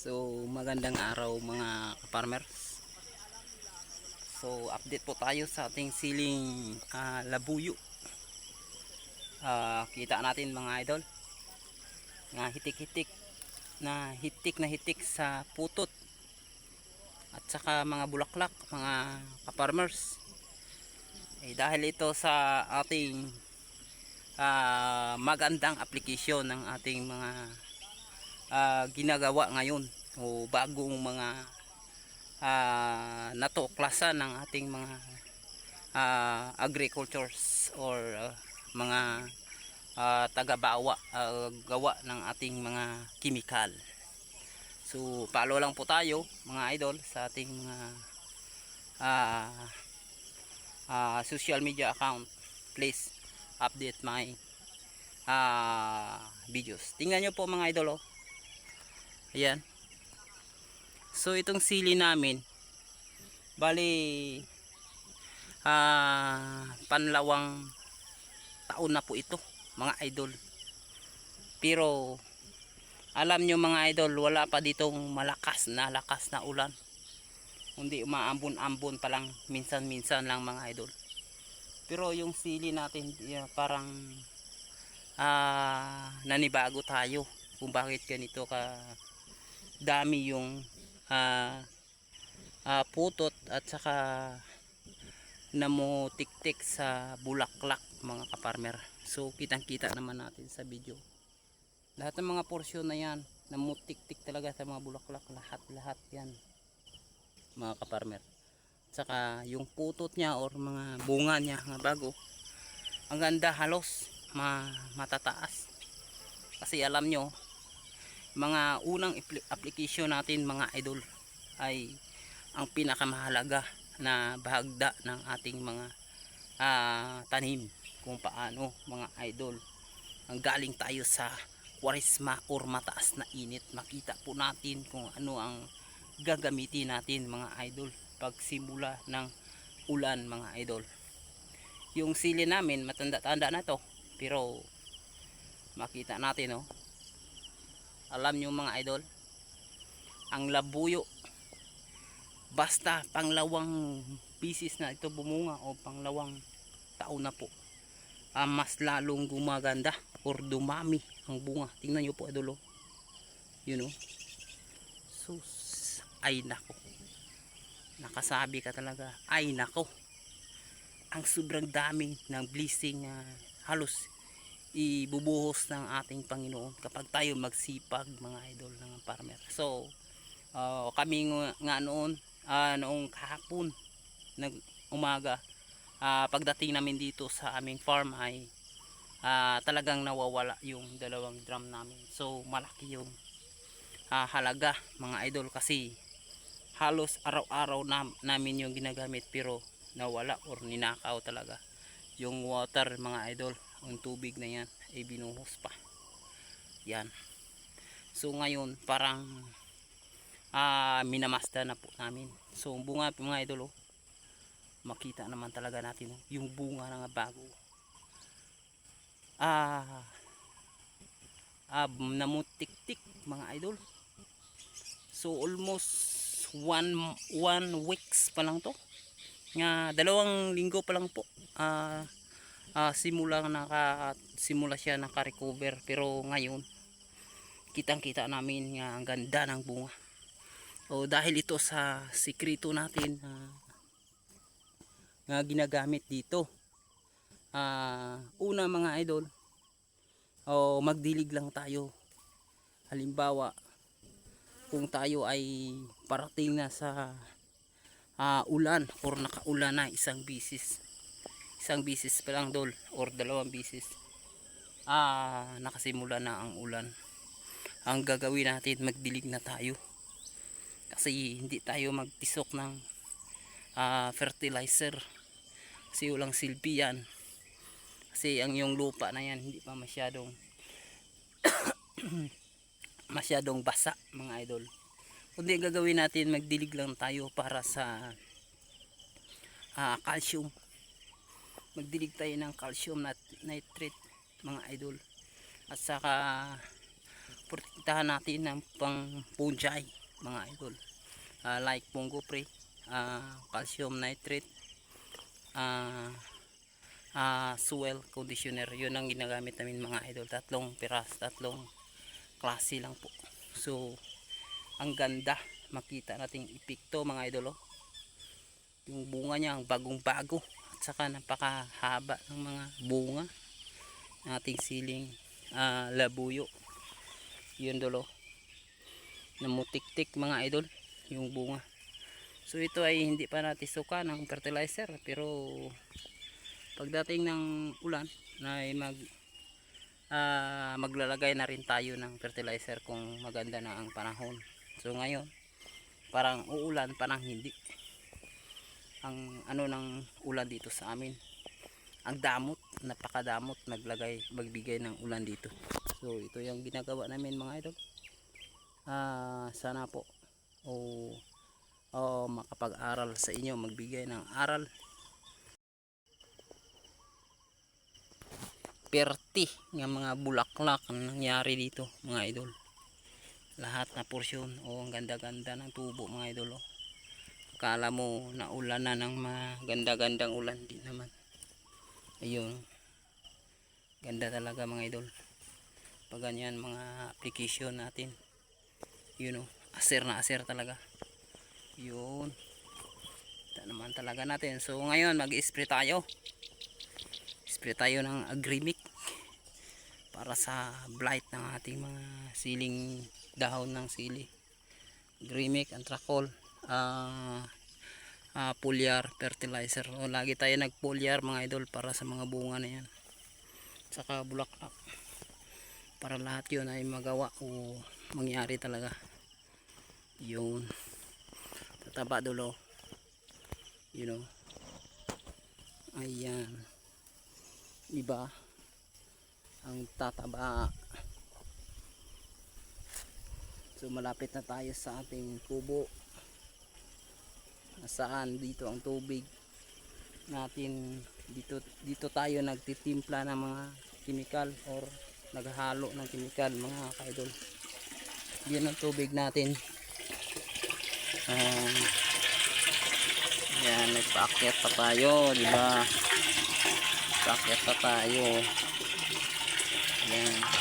So magandang araw mga farmers. So update po tayo sa ating siling labuyo. Kita natin mga idol na hitik sa putot at saka mga bulaklak mga farmers. Dahil ito sa ating magandang application ng ating mga ginagawa ngayon o bagong mga natuklasan ng ating mga agricultures or mga gawa ng ating mga chemical. So follow lang po tayo mga idol sa ating mga social media account. Please update my videos. Tingnan nyo po mga idol, oh. Ayan. So itong sili namin bali panlawang taon na po ito mga idol. Pero alam nyo mga idol, wala pa ditong lakas na ulan. Hindi umaambon-ambon pa lang, minsan-minsan lang mga idol. Pero yung sili natin parang nanibago tayo kung bakit ganito ka dami yung putot at saka namutiktik sa bulaklak mga kaparmer. So kitang kita naman natin sa video, lahat ng mga porsyon na yan namutiktik talaga sa mga bulaklak, lahat yan mga kaparmer. Saka yung putot niya or mga bunga niya nga bago, ang ganda, halos matataas. Kasi alam nyo, mga unang application natin mga idol ay ang pinakamahalaga na bahagda ng ating mga tanim, kung paano mga idol ang galing tayo sa kwaresma or mataas na init, makita po natin kung ano ang gagamitin natin mga idol pag simula ng ulan mga idol. Yung sili namin matanda-tanda na to, pero makita natin, oh. Alam nyo mga idol, ang labuyo basta panglawang pieces na ito bumunga o panglawang taon na po, mas lalong gumaganda or dumami ang bunga. Tingnan nyo po idol, oh. Yun, oh. Sus, ay nako, nakasabi ka talaga, ay nako, ang sobrang dami ng blessing halos ibubuhos ng ating Panginoon kapag tayo magsipag mga idol ng farmer. So kami nga noon, noong kahapon umaga, pagdating namin dito sa aming farm ay talagang nawawala yung dalawang drum namin. So malaki yung halaga mga idol, kasi halos araw-araw namin yung ginagamit, pero nawala or ninakaw talaga yung water mga idol. Ang tubig na yan ay binuhos pa yan. So ngayon parang minamasta na po namin. So bunga mga idol, oh, makita naman talaga natin, oh, yung bunga na bago namutiktik mga idol. So almost one weeks pa lang to, nga 2 linggo pa lang po simula siya naka-recover. Pero ngayon kitang kita namin nga ang ganda ng bunga. O dahil ito sa sikreto natin nga ginagamit dito, una mga idol, o magdilig lang tayo. Halimbawa kung tayo ay parating na sa ulan or nakaulan na isang bisis pa lang dol or 2 bisis, nakasimula na ang ulan, ang gagawin natin magdilig na tayo. Kasi hindi tayo magtisok ng fertilizer, kasi walang silbi yan. Kasi ang yung lupa na yan hindi pa masyadong basa mga idol. Kundi gagawin natin magdilig lang tayo para sa calcium. Magdilig tayo ng calcium nitrate mga idol, at saka protektahan natin ng pang fungi mga idol. Like fungo pre, calcium nitrate, soil conditioner. Yun ang ginagamit namin mga idol. Tatlong klase lang po. So ang ganda, makita nating epekto mga idol, oh. Yung bunga niya ang bagong bago, at saka napakahaba ng mga bunga ng ating siling labuyo. Yun dolo, namutik-tik mga idol yung bunga. So ito ay hindi pa natin suka ng fertilizer, pero pagdating ng ulan ay maglalagay na rin tayo ng fertilizer kung maganda na ang panahon. So ngayon parang uulan, parang hindi. Ang ano ng ulan dito sa amin, ang damot, napakadamot magbigay ng ulan dito. So ito yung ginagawa namin mga idol. Sana po makapag-aral sa inyo, magbigay ng aral. Perti ng mga bulaklak ang nangyari dito mga idol. Lahat na porsyon, ang ganda-ganda ng tubo mga idol, oh. Akala mo na ulan na ng maganda-gandang ulan, din naman. Ayun, ganda talaga mga idol pag ganyan mga application natin. Yun, oh, aser na aser talaga. Yun, ito naman talaga natin. So ngayon mag-spray tayo. Spray tayo ng Agrimic para sa blight ng ating mga siling dahon ng sili. Agrimic, Antracol, foliar fertilizer. Lagi tayo nag-foliar mga idol para sa mga bunga na yan, saka bulaklak, para lahat yun ay magawa o mangyari talaga. Yun, tataba dulo, you know. Ayan, diba ang tataba. So malapit na tayo sa ating kubo, saan dito ang tubig natin. Dito tayo nagtitimpla ng mga chemical or naghahalo ng chemical mga kaidol. Yan ang tubig natin. Yan, nagpaakyat pa tayo, di ba? Paakyat pa tayo. Yan.